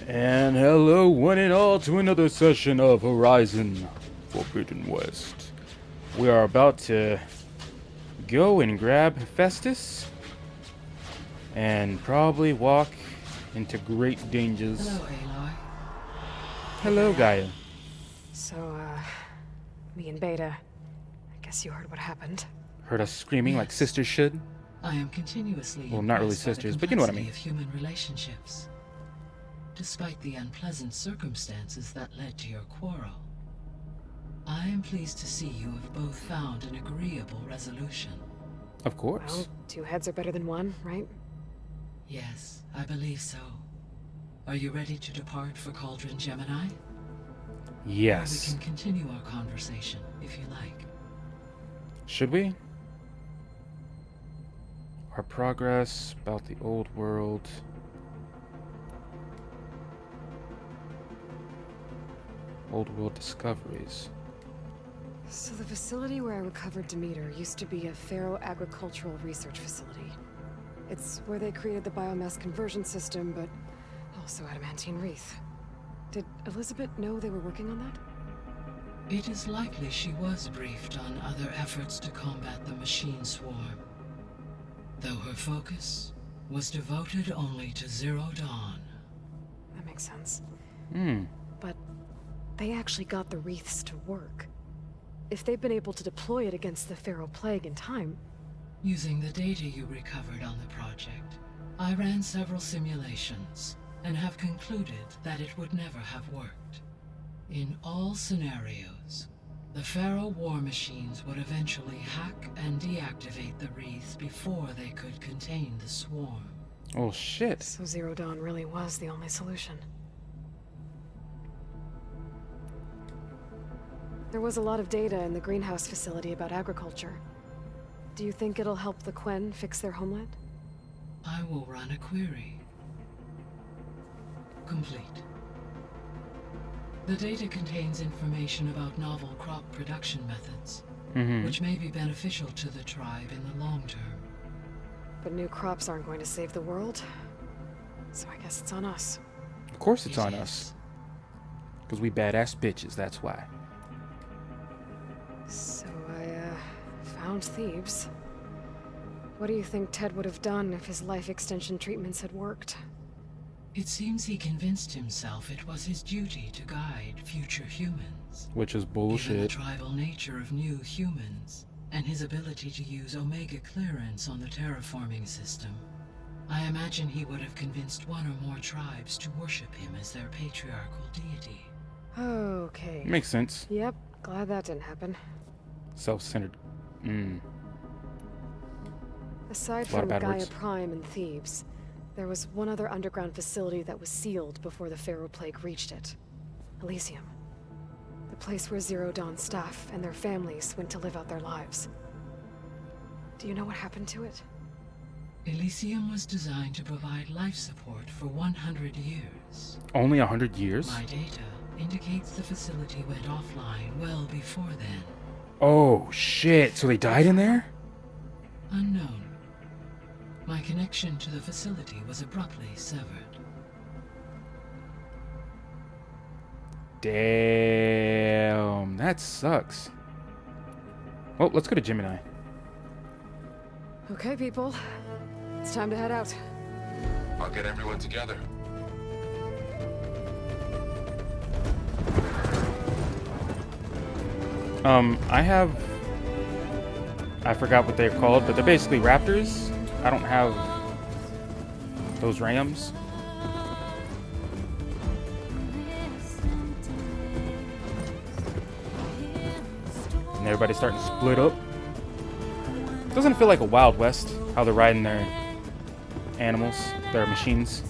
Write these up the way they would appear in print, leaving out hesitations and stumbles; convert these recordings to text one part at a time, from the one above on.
And hello, one and all, to another session of Horizon Forbidden West. We are about to go and grab Festus and probably walk into great dangers. Hello, Aloy. Hello, Gaia. So, me and Beta, I guess you heard what happened. Heard us screaming like sisters should? I am continuously Well, not really impressed by the sisters, but you know what I mean. complexity of human relationships. Despite the unpleasant circumstances that led to your quarrel, I am pleased to see you have both found an agreeable resolution. Of course. Well, two heads are better than one, right? Yes, I believe so. Are you ready to depart for Cauldron Gemini? Yes. Or we can continue our conversation, if you like. Should we? Our progress about the old world. Old world discoveries. So the facility where I recovered Demeter used to be a ferro-agricultural research facility. It's where they created the biomass conversion system, but also adamantine wreath. Did Elizabeth know they were working on that? It is likely she was briefed on other efforts to combat the machine swarm, though her focus was devoted only to Zero Dawn. That makes sense. Hmm. But they actually got the wreaths to work. If they've been able to deploy it against the Pharaoh Plague in time... Using the data you recovered on the project, I ran several simulations and have concluded that it would never have worked. In all scenarios, the Pharaoh war machines would eventually hack and deactivate the wreaths before they could contain the swarm. Oh shit. So Zero Dawn really was the only solution. There was a lot of data in the greenhouse facility about agriculture. Do you think it'll help the Quen fix their homeland? I will run a query. Complete. The data contains information about novel crop production methods, which may be beneficial to the tribe in the long term. But new crops aren't going to save the world, so I guess it's on us. Of course it's It on is. us. Because we badass bitches, that's why. So I, found thieves. What do you think Ted would have done if his life extension treatments had worked? It seems he convinced himself it was his duty to guide future humans. Which is Given the bullshit. tribal nature of new humans, and his ability to use Omega clearance on the terraforming system, I imagine he would have convinced one or more tribes to worship him as their patriarchal deity. Okay. Makes sense. Yep, glad that didn't happen. Self-centered. Aside A lot of from bad Gaia words. Prime and Thebes, there was one other underground facility that was sealed before the Pharaoh Plague reached it. Elysium. The place where Zero Dawn staff and their families went to live out their lives. Do you know what happened to it? Elysium was designed to provide life support for 100 years. Only 100 years? My data indicates the facility went offline well before then. Oh, shit. So they died in there? Unknown. My connection to the facility was abruptly severed. Damn. That sucks. Well, let's go to Gemini. Okay, people. It's time to head out. I'll get everyone together. I forgot what they're called, but they're basically raptors. I don't have those rams. And everybody's starting to split up. Doesn't it feel like a Wild West, how they're riding their animals, their machines?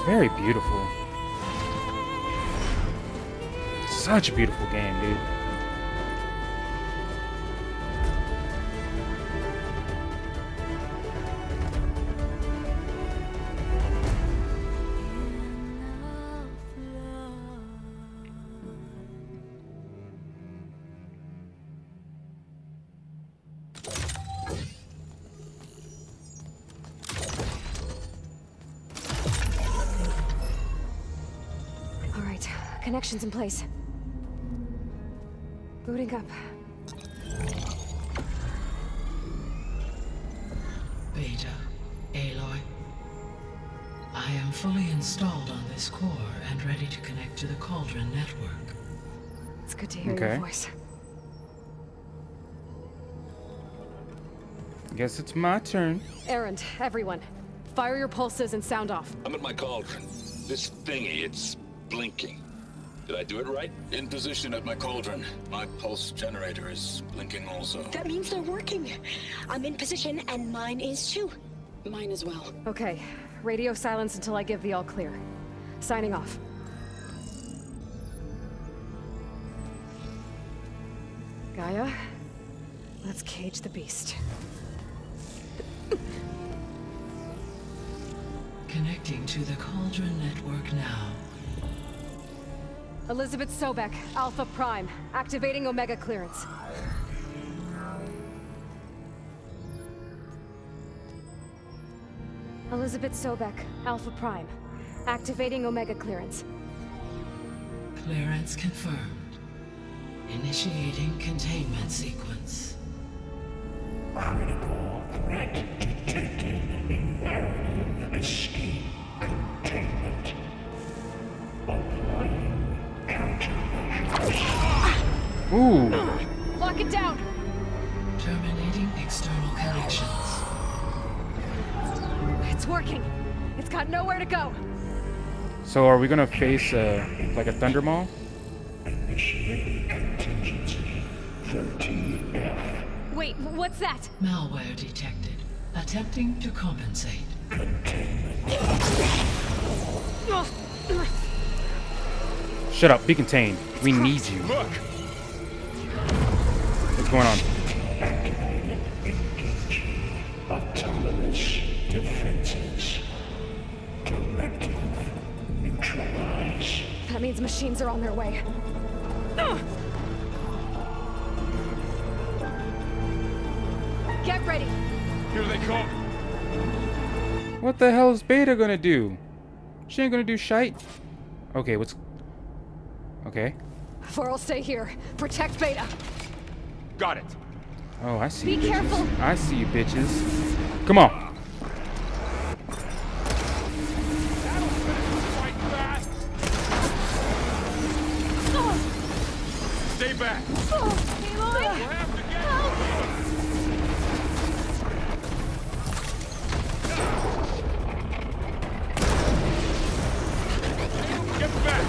Very beautiful. Such a beautiful game, dude. Connections in place. Booting up. Beta, Aloy. I am fully installed on this core and ready to connect to the Cauldron network. It's good to hear Okay. your voice. Guess it's my turn. Errand, everyone. Fire your pulses and sound off. I'm at my cauldron. This thingy, it's blinking. Did I do it right? In position at my cauldron. My pulse generator is blinking also. That means they're working. I'm in position, and mine is too. Mine as well. Okay. Radio silence until I give the all clear. Signing off. Gaia, let's cage the beast. Connecting to the Cauldron network now. Elizabeth Sobek, Alpha Prime, activating Omega clearance. Elizabeth Sobek, Alpha Prime, activating Omega clearance. Clearance confirmed. Initiating containment sequence. Critical threat detected. Imperative escape containment. Applying countermeasures. Ooh. Lock it down! Terminating external connections. It's working. It's got nowhere to go. So are we gonna face like a thunder maw? Initiating contingency 13F. Wait, what's that? Malware detected. Attempting to compensate. Shut up. Be contained. We need you. Look! What's going on? Autonomous defenses. Directive neutralize. That means machines are on their way. Get ready. Here they come! What the hell is Beta gonna do? She ain't gonna do shite. Okay, what's... Okay. For'll stay here. Protect Beta. Got it! Oh, I see Be you bitches. careful. I see you bitches. Come on. Stay back! Aloy! Get back!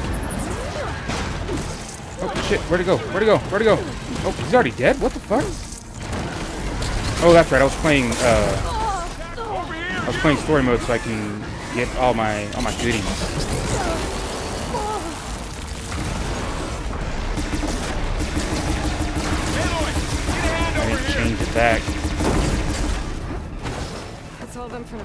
Oh, shit. Where'd it go? Where'd it go? Where'd it go? Oh, he's already dead? What the fuck? Oh, that's right. I was playing story mode so I can get all my goodies. I didn't change it back. That's all of them for now.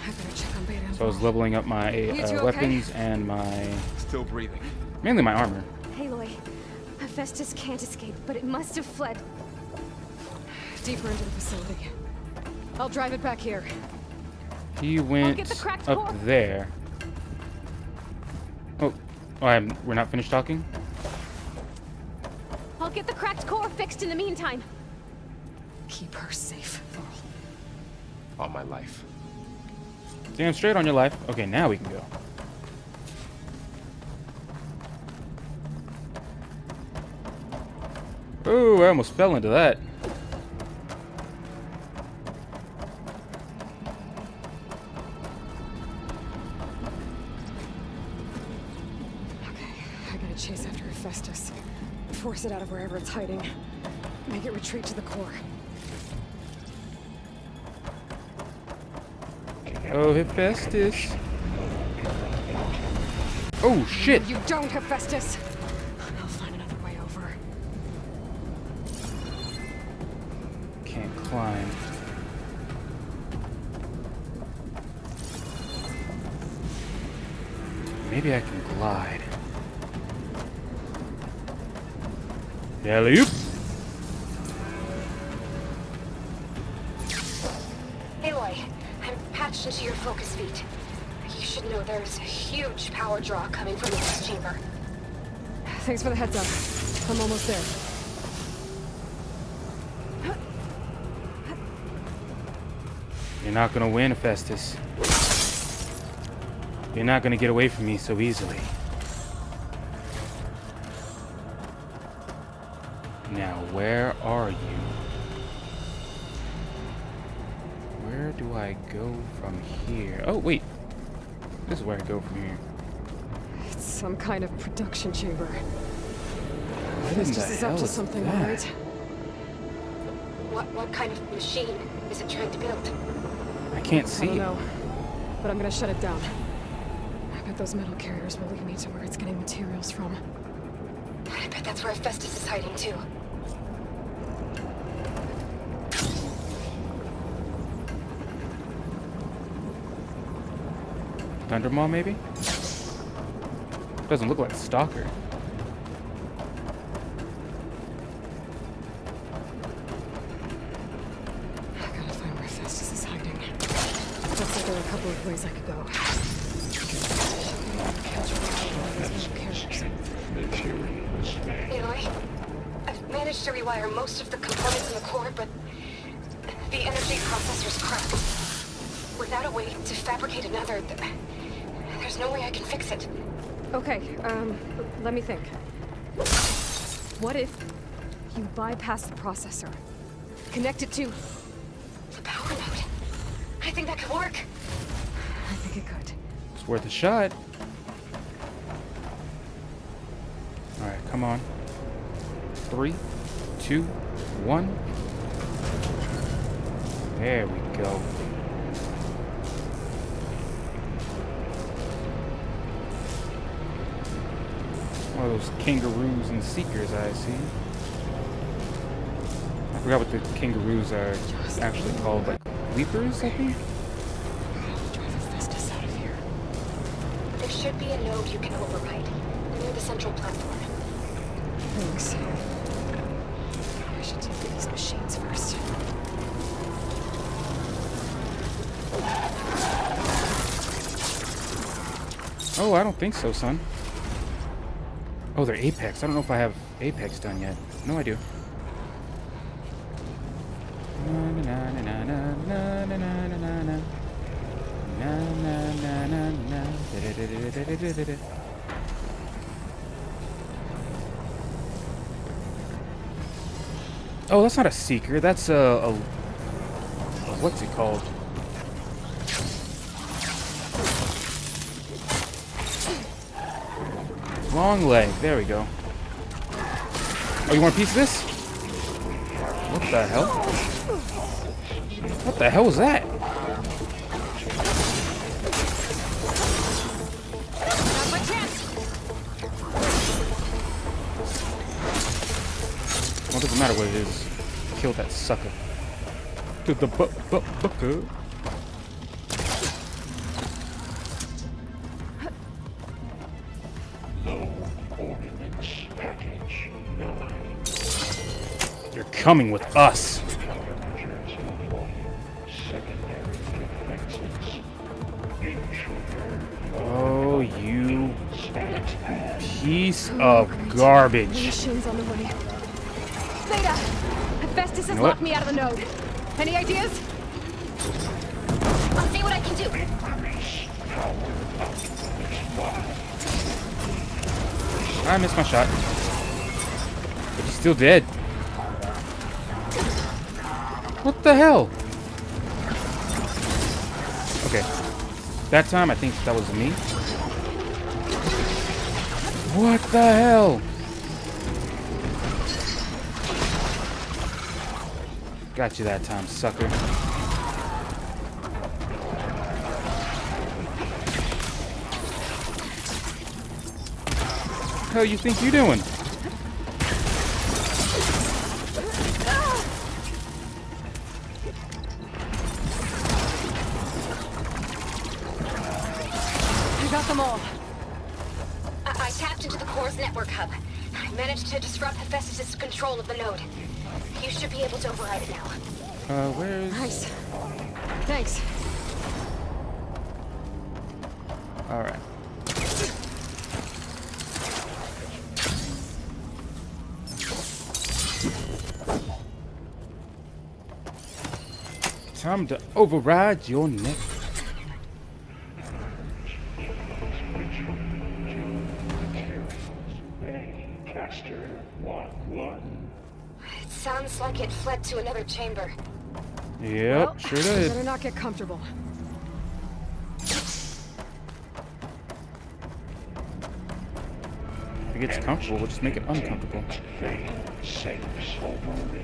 I better check on Beta. So I was leveling up my You two okay? weapons and my... Still breathing. mainly my armor. Aloy, Hephaestus can't escape, but it must have fled. Deeper into the facility. I'll drive it back here. He went get the cracked up core. there. Oh, we're not finished talking? I'll get the cracked core fixed in the meantime. Keep her safe, Thorl. On my life. Damn straight on your life. Okay, now we can go. Oh, I almost fell into that. Okay, I gotta chase after Hephaestus. Force it out of wherever it's hiding. Make it retreat to the core. Oh, Hephaestus. Oh, shit. You don't, Hephaestus! I'll find another way over. Can't climb. Maybe I can glide. Alley-oop. Aloy, I'm patched into your focus feed. You should know there's a huge power draw coming from this chamber. Thanks for the heads up. I'm almost there. You're not gonna win, Festus. You're not gonna get away from me so easily. Now, where are you? Where do I go from here? Oh, wait. This is where I go from here. It's some kind of production chamber. What in This the just is hell up to is something, that? right? What kind of machine is it trying to build? I can't I see don't it. know, but I'm gonna shut it down. I bet those metal carriers will lead me to where it's getting materials from. I bet that's where Festus is hiding too. Thundermaw, maybe? Doesn't look like a stalker. I gotta find where Festus is hiding. Looks like there are a couple of ways I could go. Catch one of those metal carriers. Aloy, I've managed to rewire most of the components in the core, but the energy processor's cracked. Without a way to fabricate another, there's no way I can fix it. Okay, let me think. What if you bypass the processor? Connect it to... The power node. I think that could work. I think it could. It's worth a shot. Alright, come on. 3, 2, 1. There we go. One of those kangaroos and seekers I see. I forgot what the kangaroos are actually called, like leapers, I think? Drive Festus out of here. There should be a node you can override near the central platform. Thanks. I should take these machines first. Oh, I don't think so, son. Oh, they're Apex. I don't know if I have Apex done yet. No, I do. Oh, that's not a seeker. That's a what's it called? Long leg. There we go. Oh, you want a piece of this? What the hell? What the hell was that? Now's my chance! Well, it doesn't matter what it is. Kill that sucker. To the bucker. Low ordnance package 9. You're coming with us. Secondary defenses. Intruder. Oh, you piece of garbage. Machines on the way. Theta! Festus has know what? locked me out of the node. Any ideas? I'll see what I can do. I missed my shot. But he's still dead. What the hell? Okay. That time, I think that was me. What the hell? Got you that time, sucker. Hell you think you're doing? I got them all. I tapped into the core's network hub. I managed to disrupt Hephaestus' control of the node. You should be able to override it now. Where's... Nice. Thanks. Alright. Time to override your neck. Caster 1-1. It sounds like it fled to another chamber. Yep, Well, sure we did. better not get comfortable. If it gets comfortable, we'll just make it uncomfortable. Safe overrun.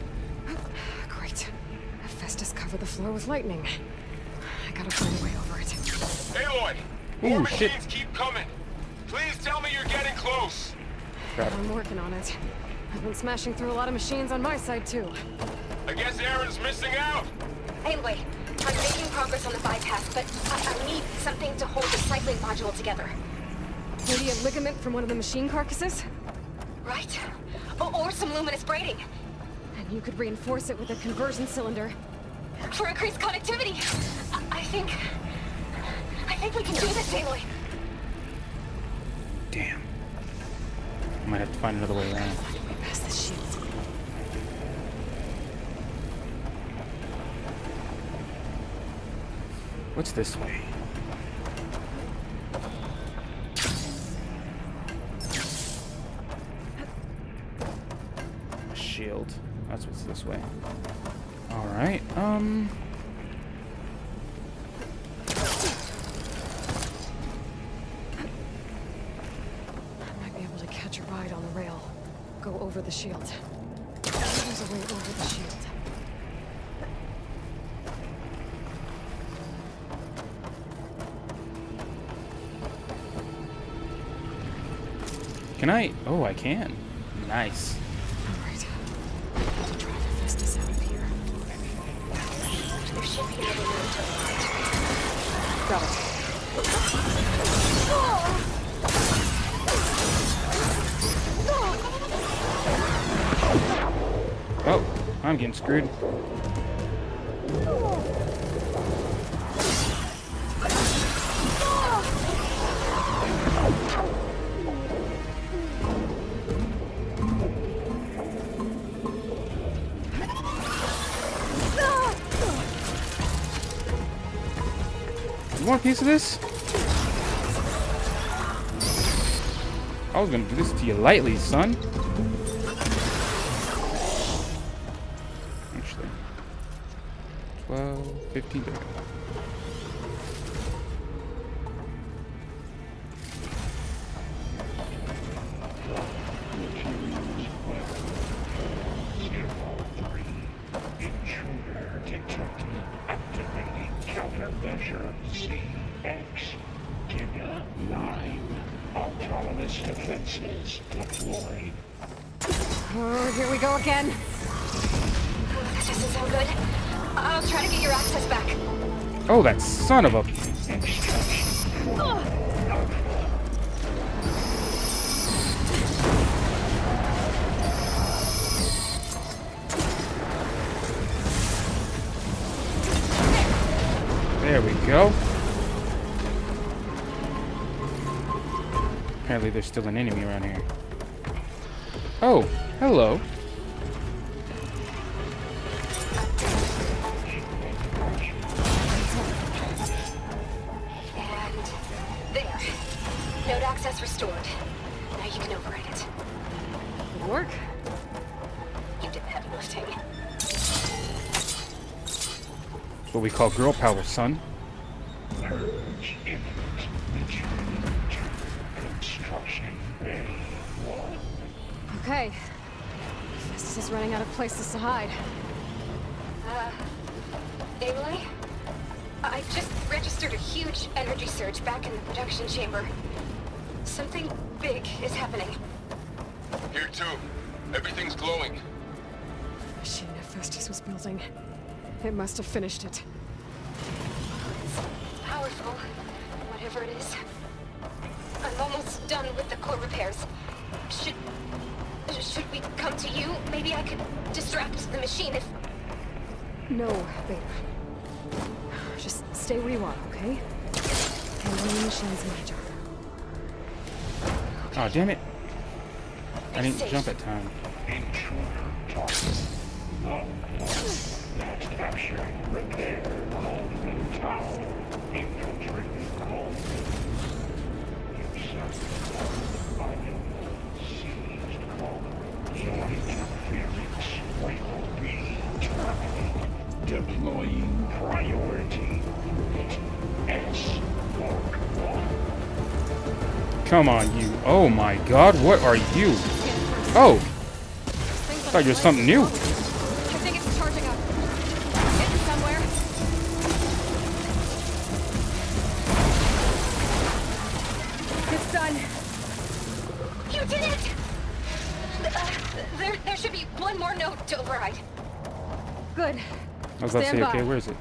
Great. Festus covered the floor with lightning. I gotta find a way over it. Aloy! Ooh, More shit. machines keep coming. Please tell me you're getting close. Crap. I'm working on it. I've been smashing through a lot of machines on my side, too. I guess Aaron's missing out. Anyway, I'm making progress on the bypass, but I need something to hold the cycling module together. Maybe a ligament from one of the machine carcasses? Right? Or some luminous braiding. And you could reinforce it with a conversion cylinder. For increased connectivity. I think we can do this, Aloy. Damn. I might have to find another way around. Past the shield. What's this way? A shield. That's what's this way. Alright, I might be able to catch a ride on the rail. Go over the shield. There's a way over the shield. can I? Oh, I can. Nice. Alright. Got to drive Festus out of here. There should be another way to find. Got it. Oh, I'm getting screwed. You want a piece of this? I was gonna do this to you lightly, son. Actually. 12, 15. There we go. Intruder detected. Activating countermeasure CX. Giga 9. Autonomous defenses deployed. Oh, here we go again. This doesn't sound good. I'll try to get your access back. Oh, that son of a... There we go. Apparently there's still an enemy around here. Oh, hello. And there. Node access restored. Now you can override it. Good work. You did the heavy lifting. That's what we call girl power, son. Purge imminent. Retreat to construction bay 1. Okay. Festus is running out of places to hide. Aloy? I just registered a huge energy surge back in the production chamber. Something big is happening. Here too. Everything's glowing. The machine Festus was building. It must have finished it. It's powerful, whatever it is. I'm almost done with the core repairs. Should we come to you? Maybe I could distract the machine if... No, Beta. Just stay where you are, okay? Handling the machine's my job. Oh, damn it. I didn't Safe. jump at time. Intruder target 1-1. Capture, repair, Cauldron Tower. Infiltrate Cauldron. Usurp Cauldron. Seized Cauldron. Your interference will be terminated. Deploying priority. S Mark 1. Come on, you. Oh my god, what are you? Oh! Thought you were something new. I think it's charging up. It's somewhere. It's done. You did it! There should be one more node to override. Good. I was about to Stand say, okay, by. where is it?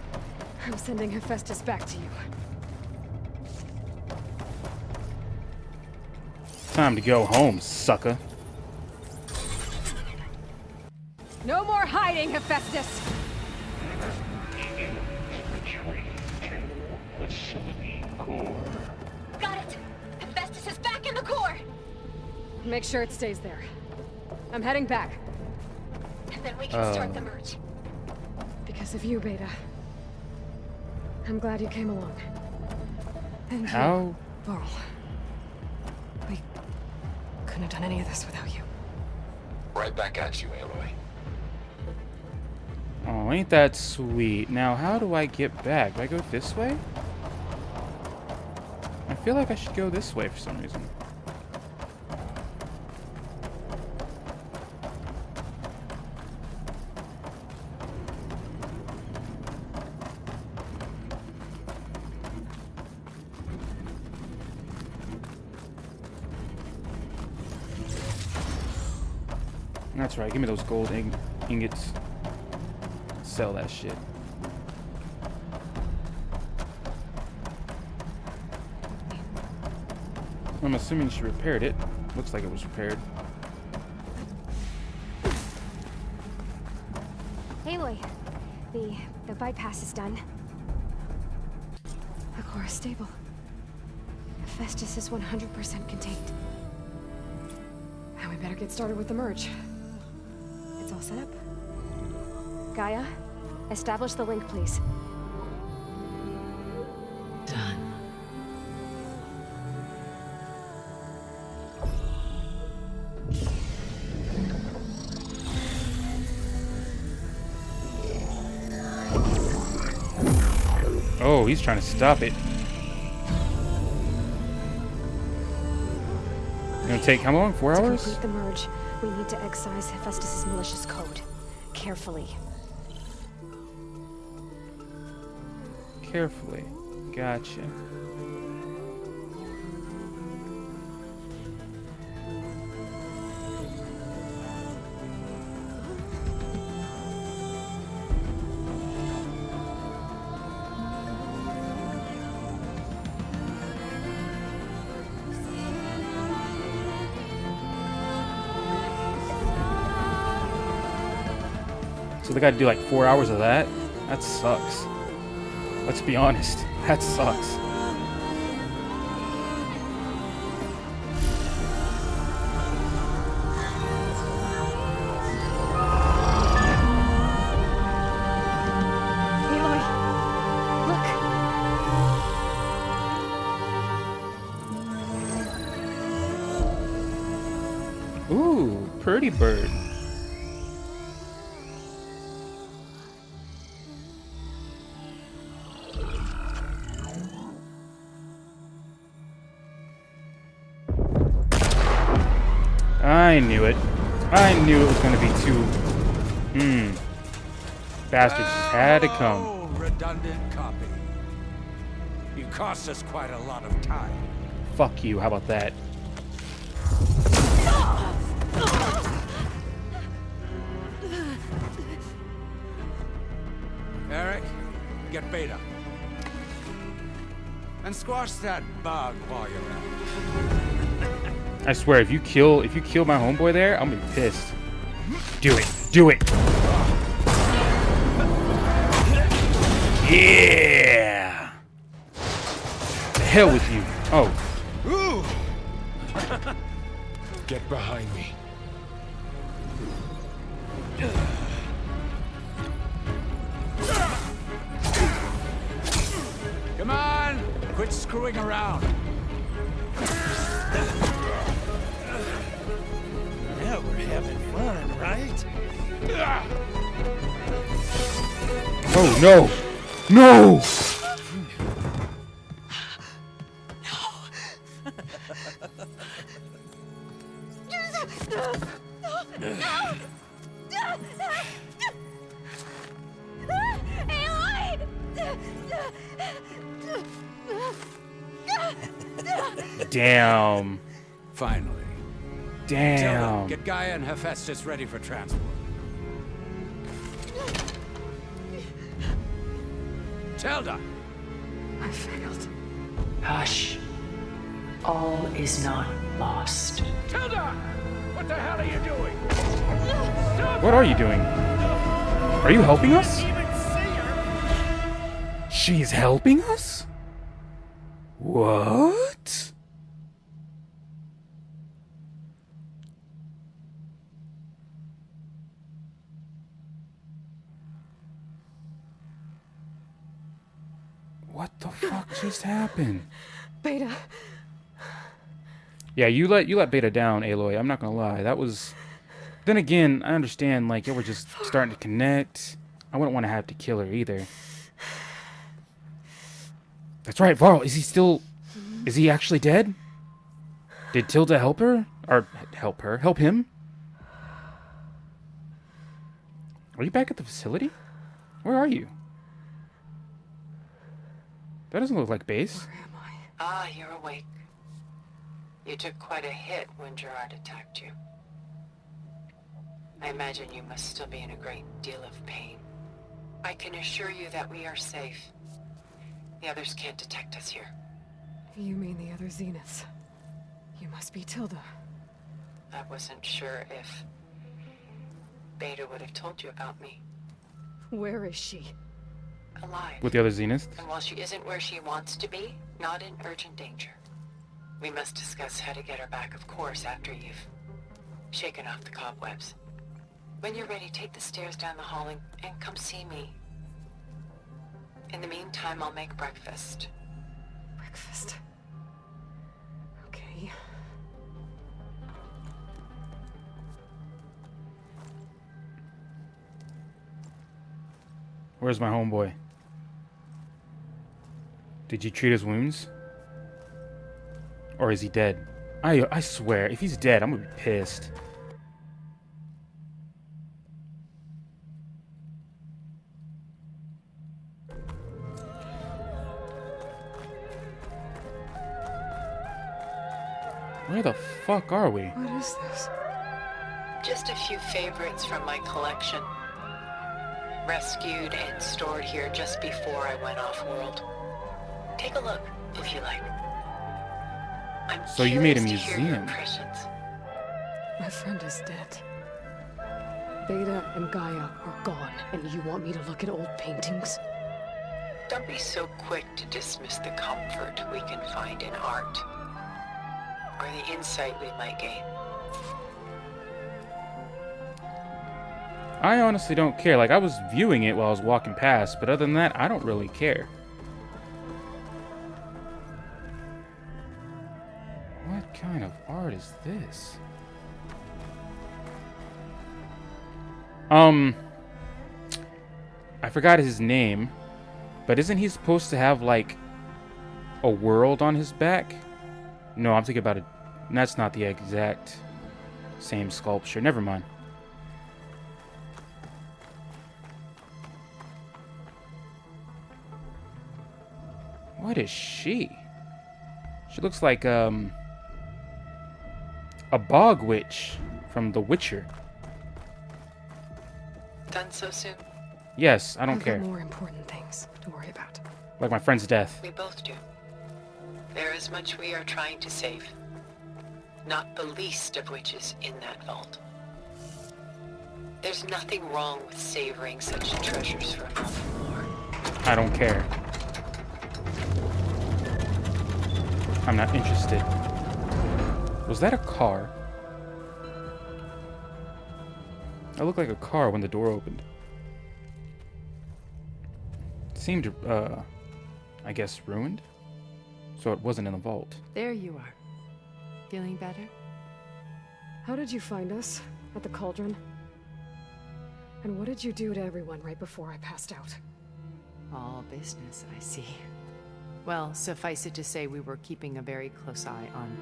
I'm sending Hephaestus back to you. Time to go home, sucker. No more hiding, Hephaestus! Facility core. Got it! Hephaestus is back in the core! Make sure it stays there. I'm heading back. And then we can start the merge. Because of you, Beta. I'm glad you came along. And How? you, Varl. We couldn't have done any of this without you. Right back at you, Aloy. Oh, ain't that sweet. Now, how do I get back? Do I go this way? I feel like I should go this way for some reason. That's right, give me those gold ingots. Sell that shit. I'm assuming she repaired it. Looks like it was repaired. Aloy, the bypass is done. The core is stable. Hephaestus is 100% contained. Now we better get started with the merge. It's all set up. Gaia, establish the link, please. Done. Oh, he's trying to stop it. Gonna take how long? 4 To hours? complete the merge, we need to excise Hephaestus' malicious code. Carefully. Carefully. Gotcha. So they gotta do like 4 hours of that? That sucks. Let's be honest. That sucks. Aloy! Look! Ooh, pretty bird. I knew it. I knew it was gonna be too... Bastards just had to come. Oh, redundant copy. You cost us quite a lot of time. Fuck you, how about that? Eric, get Beta. And squash that bug while you're at it. I swear, if you kill my homeboy there, I'm gonna be pissed. Do it. Do it. Yeah. The hell with you. Oh. Ooh! Get behind me. Quit screwing around. Now we're having fun, right? Oh no! No! Damn. Finally. Damn. Tilda, get Gaia and Hephaestus ready for transport. Tilda! I failed. Hush. All is not lost. Tilda! What the hell are you doing? What are you doing? Are you helping us? She's helping us? What? What the fuck just happened? Beta. Yeah, you let Beta down, Aloy. I'm not gonna lie. That was. Then again, I understand. Like, you were just starting to connect. I wouldn't want to have to kill her either. That's right, Varl. Is he still? Is he actually dead? Did Tilda help her? Or help her? Help him? Are you back at the facility? Where are you? That doesn't look like base. Where am I? Ah, you're awake. You took quite a hit when Gerard attacked you. I imagine you must still be in a great deal of pain. I can assure you that we are safe. The others can't detect us here. You mean the other Zeniths? You must be Tilda. I wasn't sure if Beta would have told you about me. Where is she? Alive. With the other Zeniths? And while she isn't where she wants to be, not in urgent danger. We must discuss how to get her back, of course, after you've shaken off the cobwebs. When you're ready, take the stairs down the hall and come see me. In the meantime, I'll make breakfast. Breakfast. Okay. Where's my homeboy? Did you treat his wounds? Or is he dead? I swear, if he's dead, I'm gonna be pissed. Where the fuck are we? What is this? Just a few favorites from my collection. Rescued and stored here just before I went off-world. Take a look, if you like. I'm So you made a curious to hear your museum. impressions. My friend is dead. Beta and Gaia are gone, and you want me to look at old paintings? Don't be so quick to dismiss the comfort we can find in art. Or the insight we might gain. I honestly don't care. Like, I was viewing it while I was walking past, but other than that, I don't really care. What kind of art is this? I forgot his name, but isn't he supposed to have, like, a world on his back? No, I'm thinking about it. That's not the exact same sculpture. Never mind. What is she? She looks like, a bog witch from The Witcher. Done so soon? Yes, I don't I've care. got more important things to worry about. Like my friend's death. We both do. There is much we are trying to save. Not the least of which is in that vault. There's nothing wrong with savoring such treasures for a moment more. I don't care. I'm not interested. Was that a car? It looked like a car when the door opened. It seemed, I guess, ruined? So it wasn't in the vault. There you are. Feeling better? How did you find us? At the cauldron? And what did you do to everyone right before I passed out? All business, I see. Well, suffice it to say we were keeping a very close eye on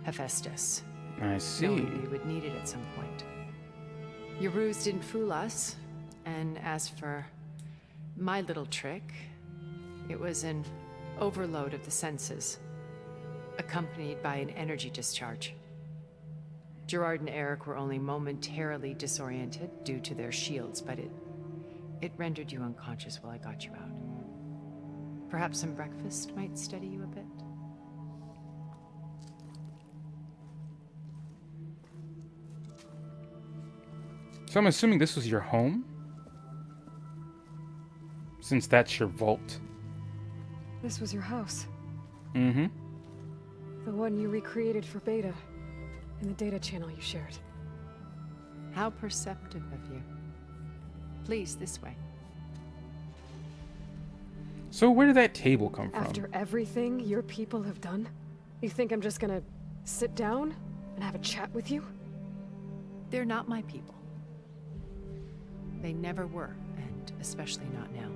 Hephaestus. I see. Knowing we would need it at some point. Your ruse didn't fool us. And as for my little trick, it was an overload of the senses, accompanied by an energy discharge. Gerard and Eric were only momentarily disoriented due to their shields, but it rendered you unconscious while I got you out. Perhaps some breakfast might steady you a bit? So I'm assuming this was your home? Since that's your vault. This was your house. Mm-hmm. The one you recreated for Beta. In the data channel you shared. How perceptive of you. Please, this way. So where did that table come from? After everything your people have done, you think I'm just gonna sit down and have a chat with you? They're not my people. They never were, and especially not now.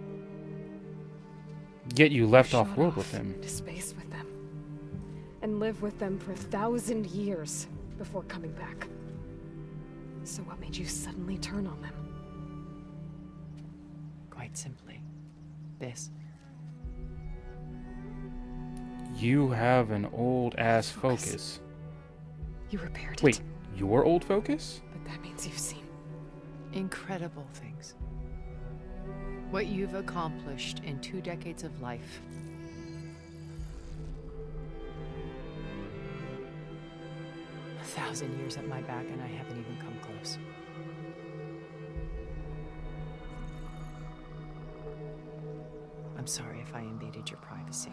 Yet you left Shot off-world with him. to space with them. And live with them for 1,000 years before coming back. So what made you suddenly turn on them? Quite simply, this. You have an old-ass focus. You repaired it. Wait, your old focus? But that means you've seen Incredible things. What you've accomplished in 2 decades of life. A 1,000 years at my back and I haven't even come close. I'm sorry if I invaded your privacy,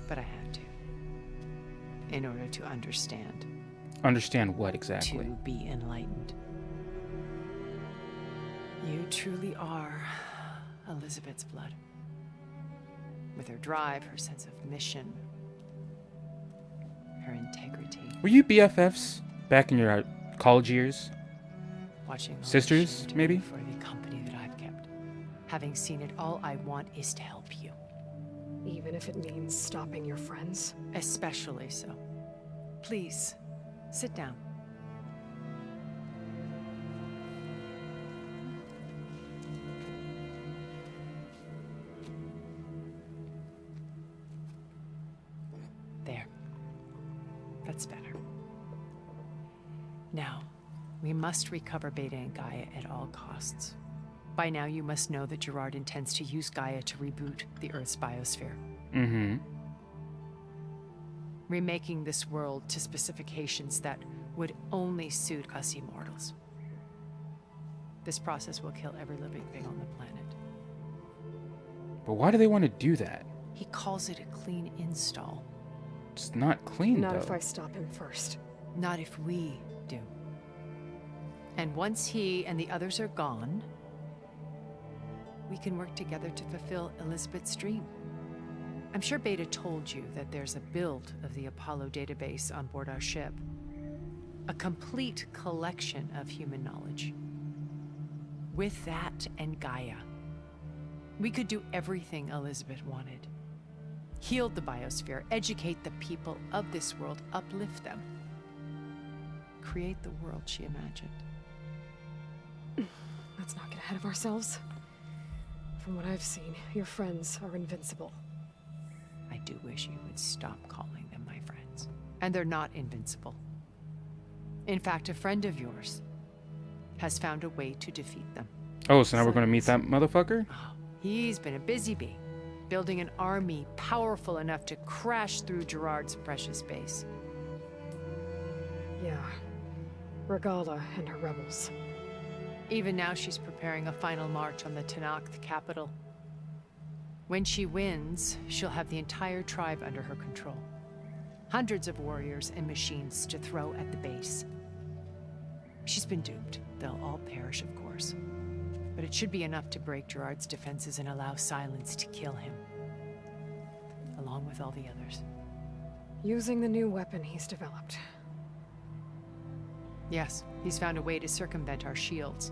but I had to. In order to understand. Understand what exactly? To be enlightened. You truly are Elizabeth's blood. With her drive, her sense of mission, her integrity. Were you BFFs back in your college years? Watching sisters, maybe? For the company that I've kept. Having seen it, all I want is to help you. even if it means stopping your friends? Especially so. Please, sit down. There. That's better. Now, we must recover Beta and Gaia at all costs. By now, you must know that Gerard intends to use Gaia to reboot the Earth's biosphere. Mm-hmm. Remaking this world to specifications that would only suit us immortals. This process will kill every living thing on the planet. But why do they want to do that? He calls it a clean install. It's not clean, Not though. if I stop him first. Not if we do. And once he and the others are gone, we can work together to fulfill Elizabeth's dream. I'm sure Beta told you that there's a build of the Apollo database on board our ship. A complete collection of human knowledge. With that and Gaia, we could do everything Elizabeth wanted. Heal the biosphere, educate the people of this world, uplift them. Create the world she imagined. Let's not get ahead of ourselves. From what I've seen, your friends are invincible. I do wish you would stop calling them my friends. And they're not invincible. In fact, a friend of yours has found a way to defeat them. Oh, so now we're going to meet that motherfucker? Oh, he's been a busy bee, building an army powerful enough to crash through Gerard's precious base. Yeah. Regala and her rebels. Even now she's preparing a final march on the Tenakth capital. When she wins, she'll have the entire tribe under her control. Hundreds of warriors and machines to throw at the base. She's been duped. They'll all perish, of course. But it should be enough to break Gerard's defenses and allow Silence to kill him. Along with all the others. Using the new weapon he's developed. Yes, he's found a way to circumvent our shields.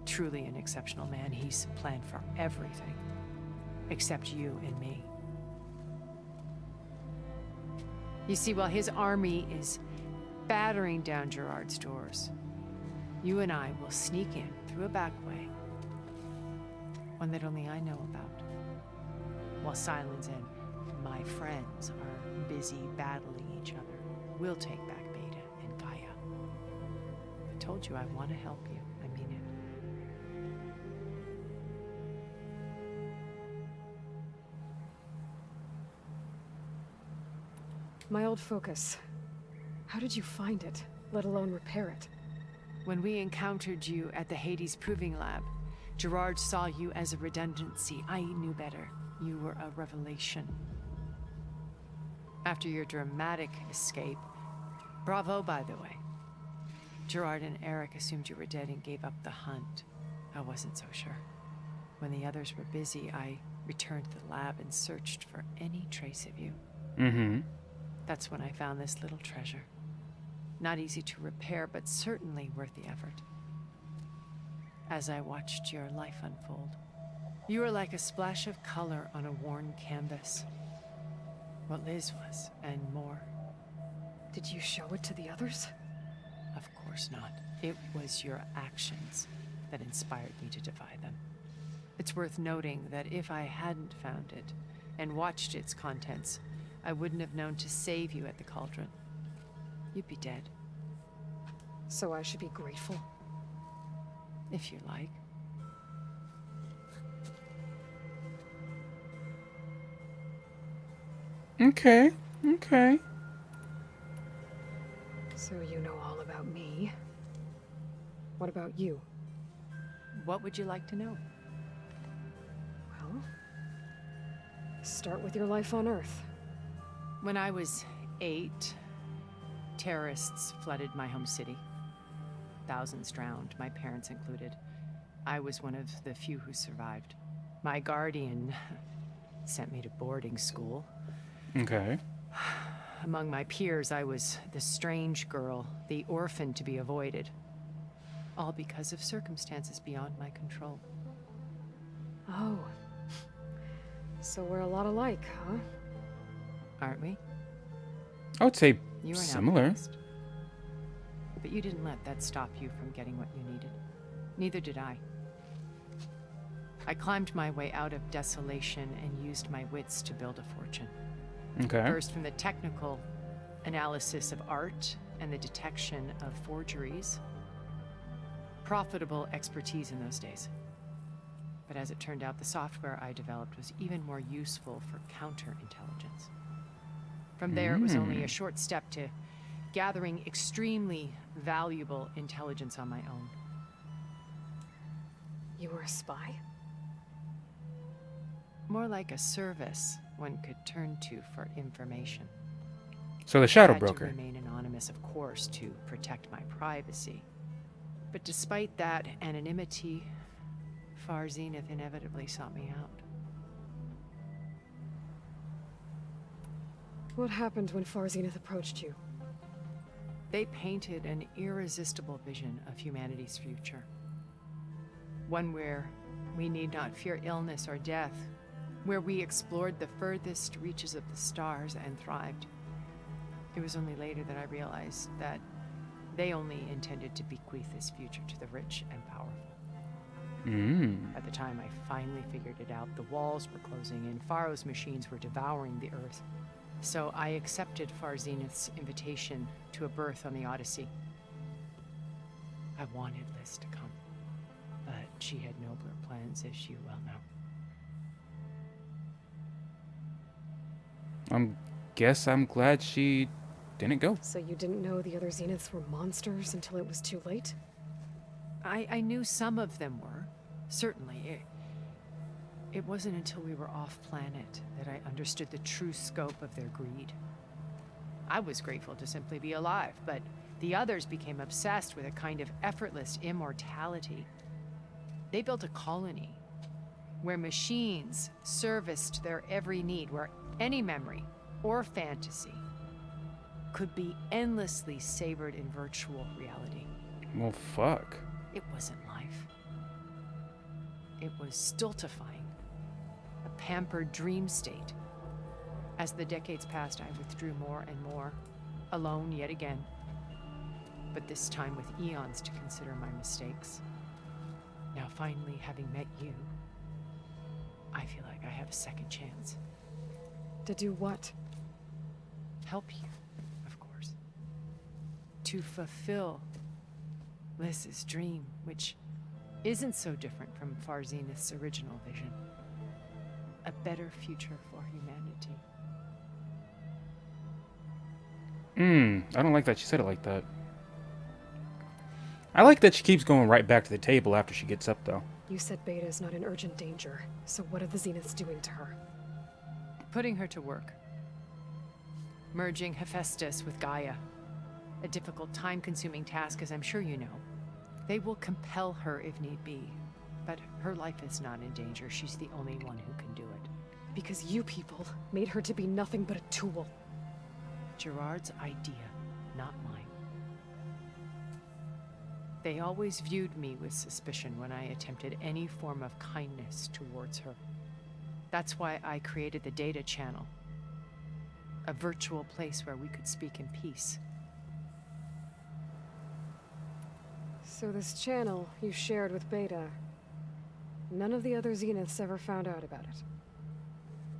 Truly an exceptional man. He's planned for everything. Except you and me. You see, while his army is battering down Gerard's doors, you and I will sneak in through a back way. One that only I know about. While Silence and my friends are busy battling each other, we'll take back Beta and Gaia. I told you I want to help you. I mean it. My old focus. How did you find it, let alone repair it? When we encountered you at the Hades Proving Lab, Gerard saw you as a redundancy. I knew better. You were a revelation. After your dramatic escape, bravo, by the way. Gerard and Eric assumed you were dead and gave up the hunt. I wasn't so sure. When the others were busy, I returned to the lab and searched for any trace of you. Mm-hmm. That's when I found this little treasure. Not easy to repair, but certainly worth the effort. As I watched your life unfold, you were like a splash of color on a worn canvas. What Liz was, and more. Did you show it to the others? Of course not. It was your actions that inspired me to defy them. It's worth noting that if I hadn't found it and watched its contents, I wouldn't have known to save you at the cauldron. You'd be dead. So I should be grateful? If you like. Okay, okay. So you know all about me. What about you? What would you like to know? Well, start with your life on Earth. When I was 8, terrorists flooded my home city. Thousands drowned, my parents included. I was one of the few who survived. My guardian sent me to boarding school. Okay. Among my peers, I was the strange girl, the orphan to be avoided. All because of circumstances beyond my control. Oh. So we're a lot alike, huh? Aren't we? I would say You are similar. outcast. But you didn't let that stop you from getting what you needed. Neither did I. I climbed my way out of desolation and used my wits to build a fortune. Okay. First from the technical analysis of art and the detection of forgeries. Profitable expertise in those days. But as it turned out, the software I developed was even more useful for counterintelligence. From there, it was only a short step to gathering extremely valuable intelligence on my own. You were a spy? More like a service one could turn to for information. So the shadow I had broker. to remain anonymous, of course, to protect my privacy. But despite that anonymity, Far Zenith inevitably sought me out. What happened when Far Zenith approached you? They painted an irresistible vision of humanity's future. One where we need not fear illness or death, where we explored the furthest reaches of the stars and thrived. It was only later that I realized that they only intended to bequeath this future to the rich and powerful. By the time I finally figured it out, the walls were closing in, Pharaoh's machines were devouring the Earth. So I accepted Far Zenith's invitation to a berth on the Odyssey. I wanted Liz to come, but she had nobler plans, as you well know. I'm glad she didn't go. So you didn't know the other Zeniths were monsters until it was too late? I knew some of them were, certainly. It wasn't until we were off-planet that I understood the true scope of their greed. I was grateful to simply be alive, but the others became obsessed with a kind of effortless immortality. They built a colony where machines serviced their every need, where any memory or fantasy could be endlessly savored in virtual reality. Well, fuck. It wasn't life. It was stultifying, a pampered dream state. As the decades passed, I withdrew more and more, alone yet again, but this time with eons to consider my mistakes. Now, finally, having met you, I feel like I have a second chance. To do what? Help you, of course. To fulfill Liz's dream, which isn't so different from Far Zenith's original vision. A better future for humanity. I don't like that she said it like that. I like that she keeps going right back to the table after she gets up, though. You said Beta is not in urgent danger, so what are the Zeniths doing to her? Putting her to work. Merging Hephaestus with Gaia. A difficult, time-consuming task, as I'm sure you know. They will compel her if need be, but her life is not in danger. She's the only one who can do it. Because you people made her to be nothing but a tool. Gerard's idea, not mine. They always viewed me with suspicion when I attempted any form of kindness towards her. That's why I created the data channel. A virtual place where we could speak in peace. So this channel you shared with Beta, none of the other Zeniths ever found out about it.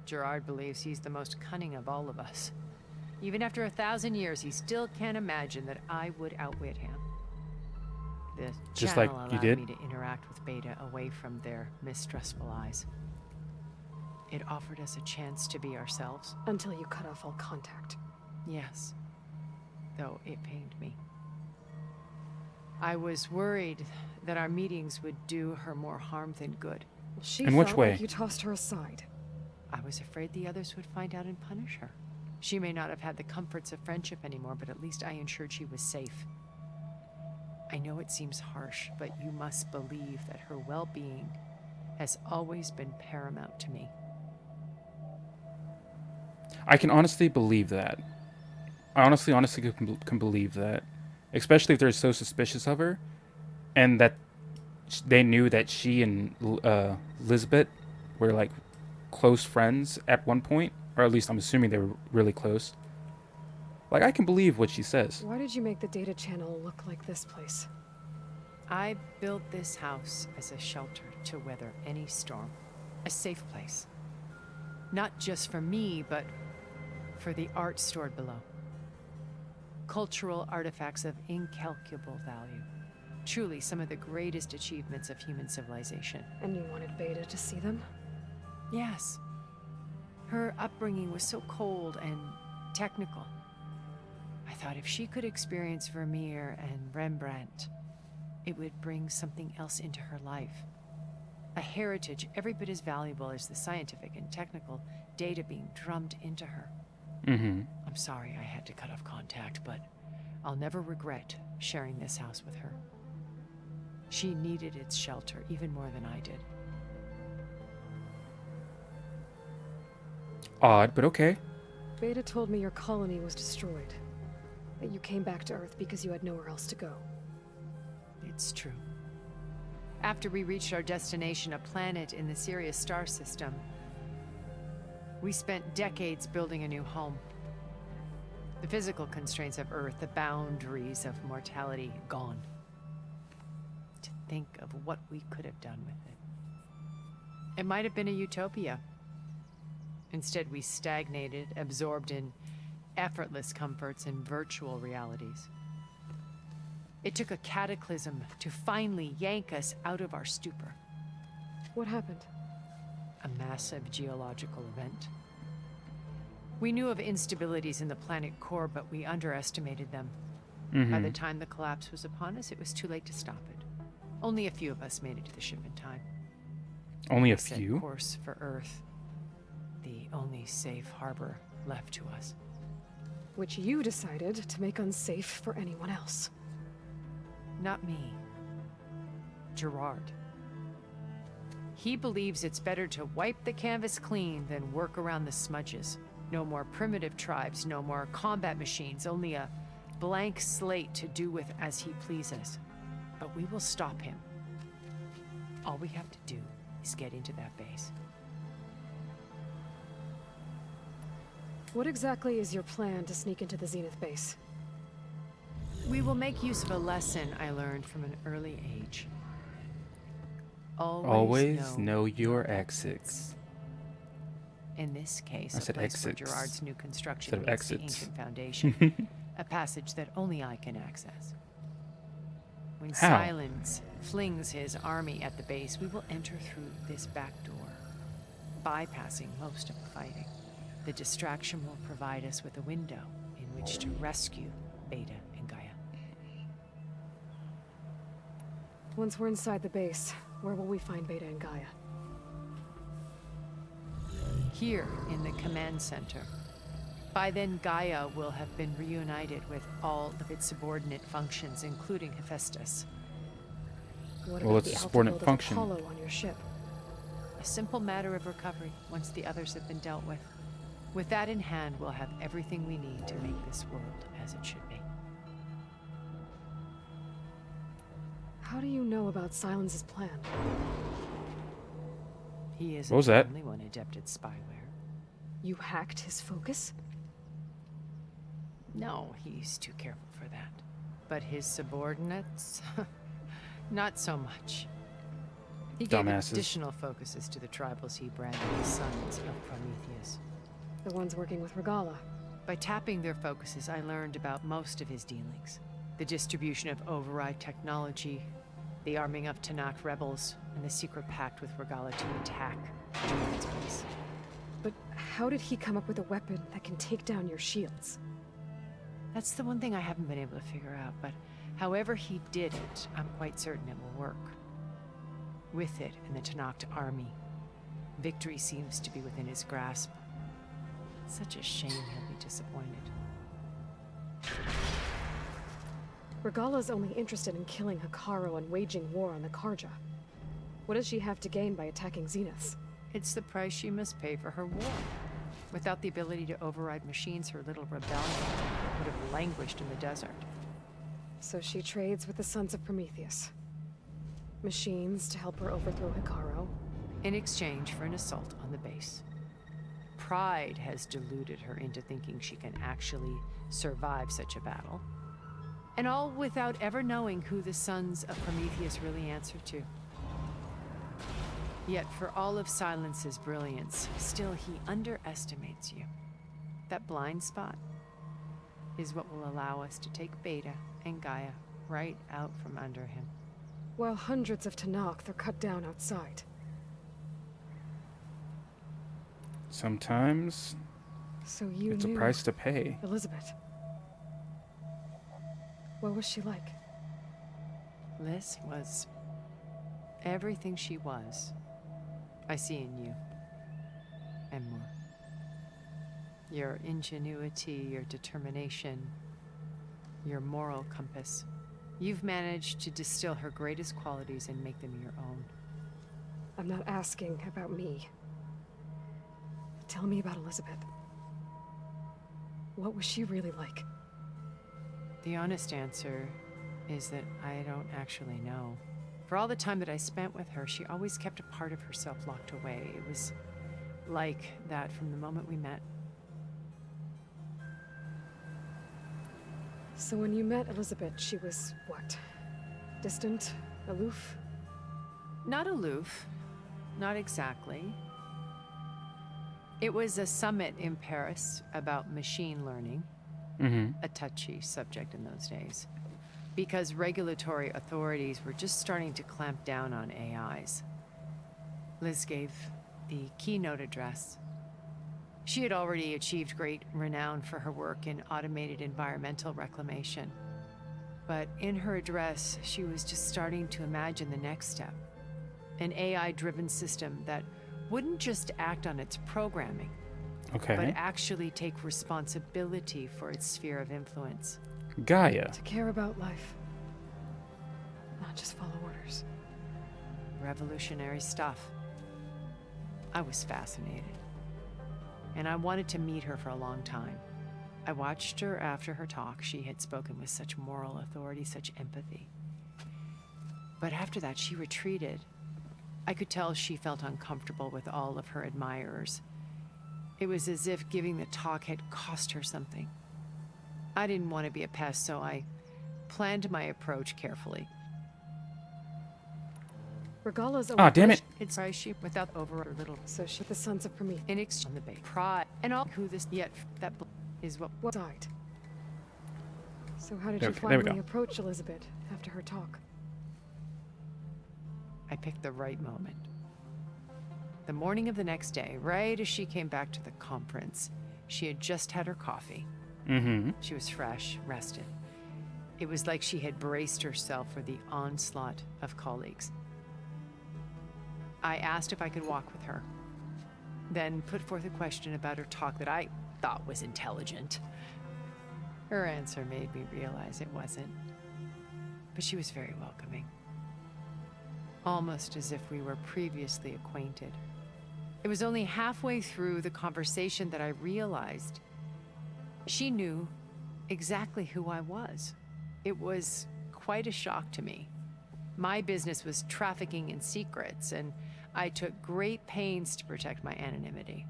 Gerard believes he's the most cunning of all of us. Even after 1,000 years, he still can't imagine that I would outwit him. The Just channel like you allowed did? me to interact with Beta away from their mistrustful eyes. It offered us a chance to be ourselves. Until you cut off all contact. Yes, though it pained me. I was worried that our meetings would do her more harm than good. She In which felt way? like you tossed her aside. I was afraid the others would find out and punish her. She may not have had the comforts of friendship anymore, but at least I ensured she was safe. I know it seems harsh, but you must believe that her well-being has always been paramount to me. I can honestly believe that. I honestly can believe that. Especially if they're so suspicious of her. And that they knew that she and Lisbeth were like close friends at one point. Or at least I'm assuming they were really close. Like, I can believe what she says. Why did you make the data channel look like this place? I built this house as a shelter to weather any storm. A safe place. Not just for me, but for the art stored below. Cultural artifacts of incalculable value. Truly some of the greatest achievements of human civilization. And you wanted Beta to see them? Yes. Her upbringing was so cold and technical. I thought if she could experience Vermeer and Rembrandt, it would bring something else into her life. A heritage every bit as valuable as the scientific and technical data being drummed into her. I'm sorry I had to cut off contact, but I'll never regret sharing this house with her. She needed its shelter even more than I did. Odd, but okay. Beta told me your colony was destroyed. That you came back to Earth because you had nowhere else to go. It's true. After we reached our destination, a planet in the Sirius star system, we spent decades building a new home. The physical constraints of Earth, the boundaries of mortality, gone. To think of what we could have done with it. It might have been a utopia. Instead, we stagnated, absorbed in effortless comforts and virtual realities. It took a cataclysm to finally yank us out of our stupor. What happened? A massive geological event. We knew of instabilities in the planet core, but we underestimated them. By the time the collapse was upon us, it was too late to stop it. Only a few of us made it to the ship in time. Only a We set few? course for Earth, the only safe harbor left to us. Which you decided to make unsafe for anyone else. Not me. Gerard. He believes it's better to wipe the canvas clean than work around the smudges. No more primitive tribes, no more combat machines, only a blank slate to do with as he pleases. But we will stop him. All we have to do is get into that base. What exactly is your plan to sneak into the Zenith base? We will make use of a lesson I learned from an early age. Always know your exits. In this case, I a said place where exits Gerard's new construction instead of meets the exits. ancient foundation. A passage that only I can access. When How? Silence flings his army at the base, we will enter through this back door, bypassing most of the fighting. The distraction will provide us with a window in which to rescue Beta and Gaia. Once we're inside the base, where will we find Beta and Gaia? Here in the command center. By then, Gaia will have been reunited with all of its subordinate functions, including Hephaestus. What Well, about it's the a subordinate alpha build of function. Apollo on your ship? A simple matter of recovery once the others have been dealt with. With that in hand, we'll have everything we need to make this world as it should be. How do you know about Silence's plan? He isn't What was the that? only one adept at spyware. You hacked his focus? No, he's too careful for that. But his subordinates? Not so much. He gave Dumbasses. additional focuses to the tribals he branded as sons of Prometheus. The ones working with Regala. By tapping their focuses, I learned about most of his dealings. The distribution of override technology, the arming of Tanakh rebels, and the secret pact with Regala to attack Gerard's base. But how did he come up with a weapon that can take down your shields? That's the one thing I haven't been able to figure out, but however he did it, I'm quite certain it will work. With it and the Tanakh army, victory seems to be within his grasp. Such a shame he'll be disappointed. Regala's only interested in killing Hikaru and waging war on the Karja. What does she have to gain by attacking Zeniths? It's the price she must pay for her war. Without the ability to override machines, her little rebellion would have languished in the desert. So she trades with the Sons of Prometheus. Machines to help her overthrow Hikaru. In exchange for an assault on the base. Pride has deluded her into thinking she can actually survive such a battle. And all without ever knowing who the Sons of Prometheus really answer to. Yet for all of Silence's brilliance, still he underestimates you. That blind spot is what will allow us to take Beta and Gaia right out from under him. While hundreds of Tanakh are cut down outside. Sometimes So you it's a knew price to pay. Elizabeth. What was she like? Liz was everything she was. I see in you. And more. Your ingenuity, your determination, your moral compass. You've managed to distill her greatest qualities and make them your own. I'm not asking about me. Tell me about Elizabeth. What was she really like? The honest answer is that I don't actually know. For all the time that I spent with her, she always kept a part of herself locked away. It was like that from the moment we met. So when you met Elizabeth, she was what? Distant? Aloof? Not aloof. Not exactly. It was a summit in Paris about machine learning. A touchy subject in those days. Because regulatory authorities were just starting to clamp down on AIs. Liz gave the keynote address. She had already achieved great renown for her work in automated environmental reclamation. But in her address, she was just starting to imagine the next step. An AI-driven system that wouldn't just act on its programming, but actually take responsibility for its sphere of influence. Gaia. To care about life. Not just follow orders. Revolutionary stuff. I was fascinated. and I wanted to meet her for a long time. I watched her after her talk. She had spoken with such moral authority, such empathy. But after that, she retreated. I could tell she felt uncomfortable with all of her admirers. It was as if giving the talk had cost her something. I didn't want to be a pest, so I planned my approach carefully. Regala's Ah, damn it. It's right, she without over or little. So she the sons of Prometheus. In exchange on the bay. Pride and all who this yet that is what Died. So how did you Okay, there we finally go. approach Elizabeth after her talk? I picked the right moment. The morning of the next day, right as she came back to the conference, she had just had her coffee. Mm-hmm. She was fresh, rested. It was like she had braced herself for the onslaught of colleagues. I asked if I could walk with her, then put forth a question about her talk that I thought was intelligent. Her answer made me realize it wasn't, but she was very welcoming. Almost as if we were previously acquainted. It was only halfway through the conversation that I realized she knew exactly who I was. It was quite a shock to me. My business was trafficking in secrets, and I took great pains to protect my anonymity.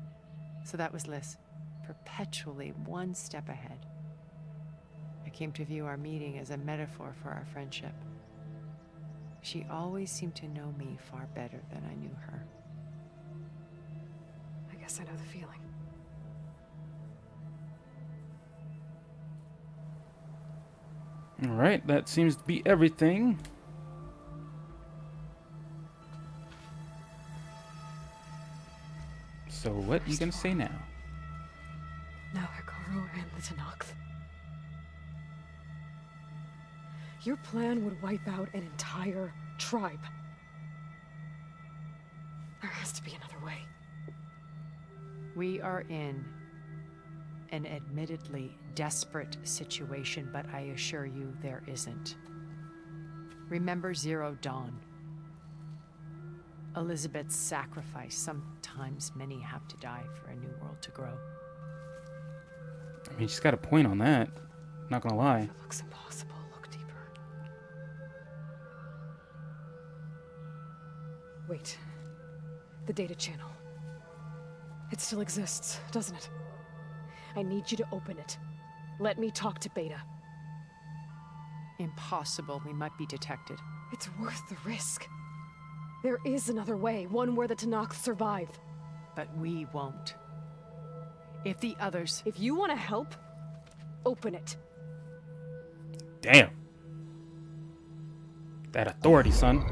So that was Liz, perpetually one step ahead. I came to view our meeting as a metaphor for our friendship. She always seemed to know me far better than I knew her. I guess I know the feeling. All right, that seems to be everything. So what are you gonna say now? Now Hikaru and the Tenakth. Your plan would wipe out an entire tribe. There has to be another way. We are in an admittedly desperate situation, but I assure you there isn't. Remember Zero Dawn. Elizabeth's sacrifice. Sometimes many have to die for a new world to grow. I mean, she's got a point on that. Not gonna lie. It looks impossible. Look deeper. Wait. The data channel. It still exists, doesn't it? I need you to open it. Let me talk to Beta. Impossible. We might be detected. It's worth the risk. There is another way, one where the Tenakth survive. But we won't. If the others... If you want to help, open it. Damn. That authority, son.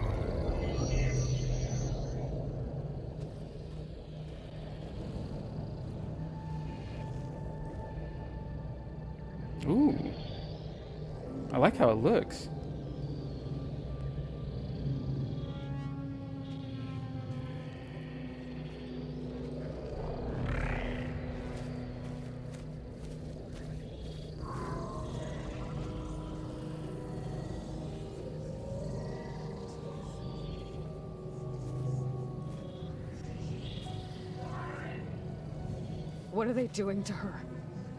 Ooh. I like how it looks. What are they doing to her?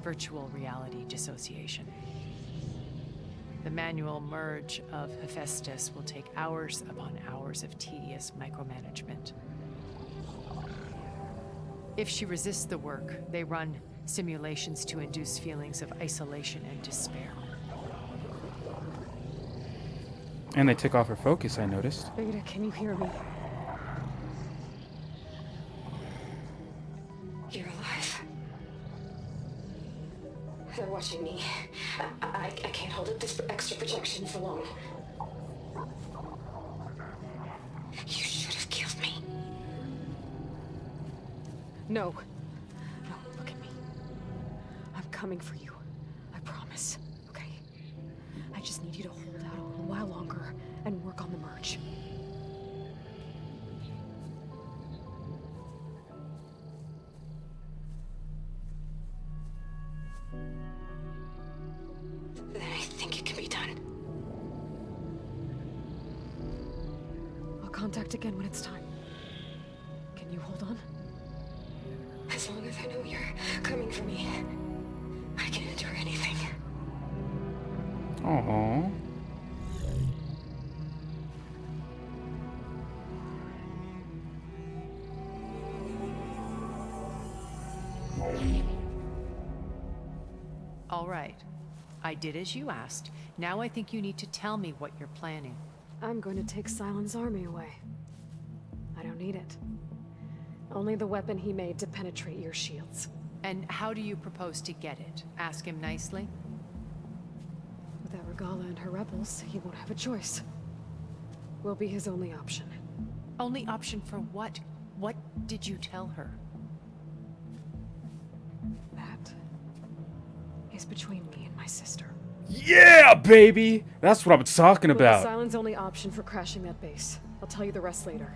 Virtual reality dissociation. The manual merge of Hephaestus will take hours upon hours of tedious micromanagement. If she resists the work, they run simulations to induce feelings of isolation and despair. And they took off her focus, I noticed. Beta, can you hear me? You're alive. They're watching me. I can't hold up this extra projection for long. You should have killed me. No. No, look at me. I'm coming for you. I promise. Okay? I just need you to hold out a little while longer and work on the merge. Then I think it can be done. I'll contact again when it's time. Can you hold on? As long as I know you're Aww. All right. I did as you asked. Now I think you need to tell me what you're planning. I'm going to take Silent's army away. I don't need it. Only the weapon he made to penetrate your shields. And how do you propose to get it? Ask him nicely? Without Regala and her rebels, he won't have a choice. We'll be his only option. Only option for what? What did you tell her? That is between me and my sister. Yeah, baby! That's what I'm talking about. Silent's only option for crashing that base. I'll tell you the rest later.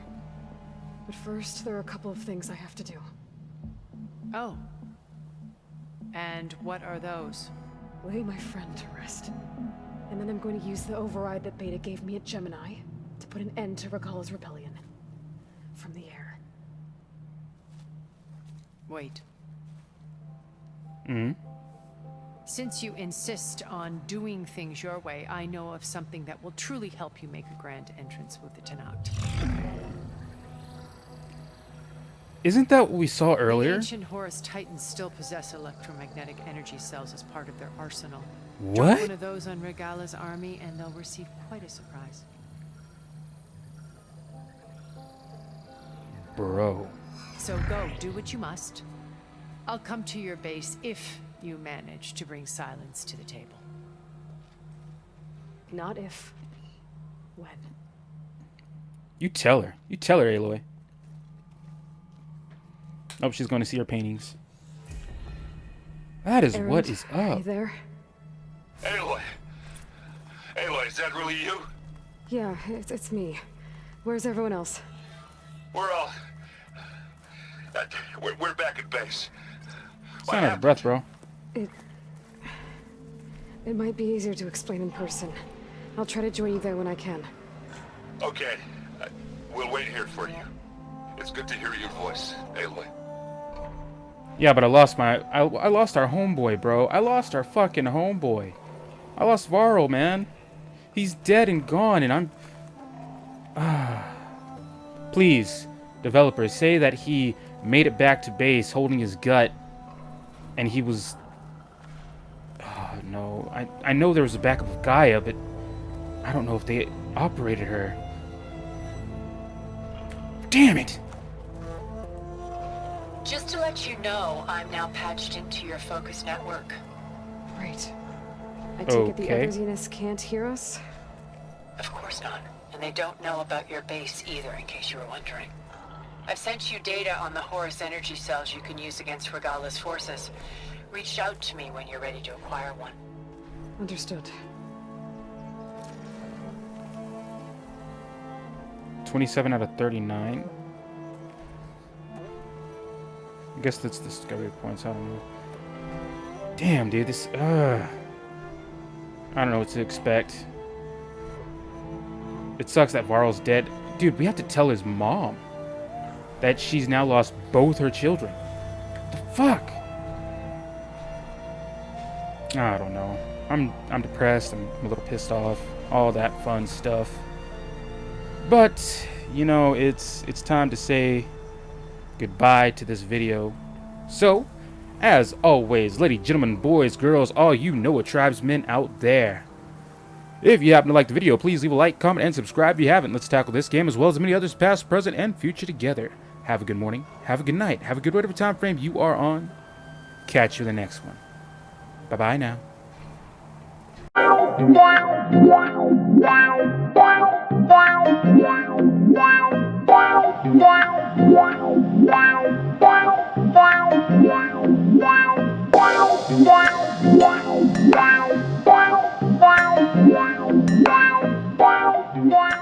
But first, there are a couple of things I have to do. Oh. And what are those? Lay my friend to rest. And then I'm going to use the override that Beta gave me at Gemini to put an end to Regala's rebellion. From the air. Wait. Hmm? Since you insist on doing things your way, I know of something that will truly help you make a grand entrance with the Tenakt. Isn't that what we saw earlier? The ancient Horus Titans still possess electromagnetic energy cells as part of their arsenal. What? Drop one of those on Regala's army and they'll receive quite a surprise. Bro. So go, do what you must. I'll come to your base if you manage to bring Silence to the table. Not if. When. You tell her. You tell her, Aloy. Oh, she's going to see her paintings. That is Erend, what is are up. you there? Aloy! Aloy, is that really you? Yeah, it's me. Where's everyone else? We're all... we're back at base. It's not out of breath, bro. It might be easier to explain in person. I'll try to join you there when I can. Okay. We'll wait here for you. It's good to hear your voice, Aloy. Yeah, but I lost I lost our homeboy, bro. I lost our fucking homeboy. I lost Varl, man. He's dead and gone, and I'm... Please, developers, say that he made it back to base holding his gut, and he was... Oh, no. I know there was a backup of Gaia, but I don't know if they operated her. Damn it! Just to let you know, I'm now patched into your focus network. Great. I take it the Okay. other Zeniths can't hear us? Of course not. And they don't know about your base either, in case you were wondering. I've sent you data on the Horus energy cells you can use against Regala's forces. Reach out to me when you're ready to acquire one. Understood. 27 out of 39. I guess that's the discovery points. I don't know. Damn, dude, this. I don't know what to expect. It sucks that Varl's dead. Dude, we have to tell his mom that she's now lost both her children. What the fuck? I don't know. I'm depressed. I'm a little pissed off. All that fun stuff. But, you know, it's time to say goodbye to this video. So, as always, ladies, gentlemen, boys, girls, all you Noah tribesmen out there, if you happen to like the video, please leave a like, comment, and subscribe if you haven't. Let's tackle this game as well as many others past, present, and future together. Have a good morning, have a good night, have a good whatever time frame you are on. Catch you in the next one. Bye-bye now. Wow.